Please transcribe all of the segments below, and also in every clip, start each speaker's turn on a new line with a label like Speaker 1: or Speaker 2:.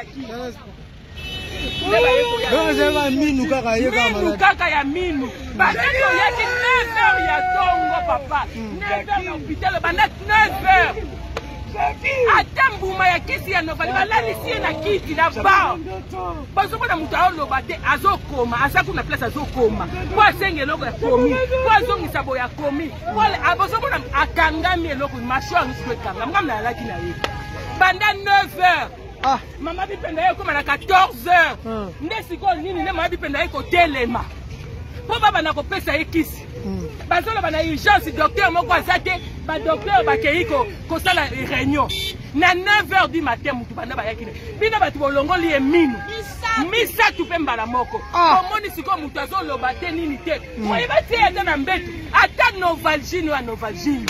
Speaker 1: qui?
Speaker 2: Minu kaka ya minu. Bateko yaki 9h ya tongo papa. 9h na hôpital bana 9h. Atambuma ya kisi ya novali balalisi na kiti na ba. Bazomona mutu aloba te azokoma, asakuna place azokoma. Kwa senge eloko ya komi, kwa zongisa bo ya komi. Kwa abozomona akangami eloko mashwa ngiswe kanga. Ngamna alaki na ye. Banda 9h. Ah, mama bipenda ye koma na 14h. Ndesiko nini ne mama bipenda ye ko telema. Po baba na kopesa ye kisi. Bazolo bana urgence docteur moko azate ba docteur bakeiko ko sala réunion. Na 9h du matin mutu banda bayaki. Bina batu bolongoli ye minu. Misa tupemba la moko. Omoni siko mutu azoloba te nini te. Moyi bati ata na mbetu. Ata novalgine wa novalgine.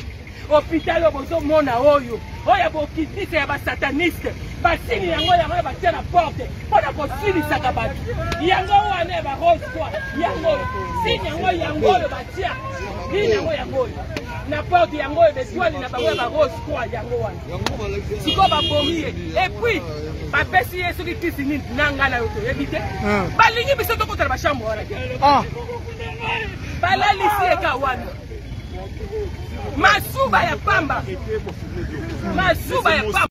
Speaker 2: Hôpital bozo mona oyo. Oya bokitise ya ba sataniste. Basini yango yango batia na porte. Pona ko silisa kabatu. Yango wana ba rose quoi. Yango sini yango batia. Ni yango. Na porte yango besoin na ba rose quoi yango wana. Siko ba bomie. Et puis ba pesi yesu ki kisini nanga na yoto ebite. Balingi biso to kotala ba chambre wana. Balalisi eka wana. Masuba ya pamba.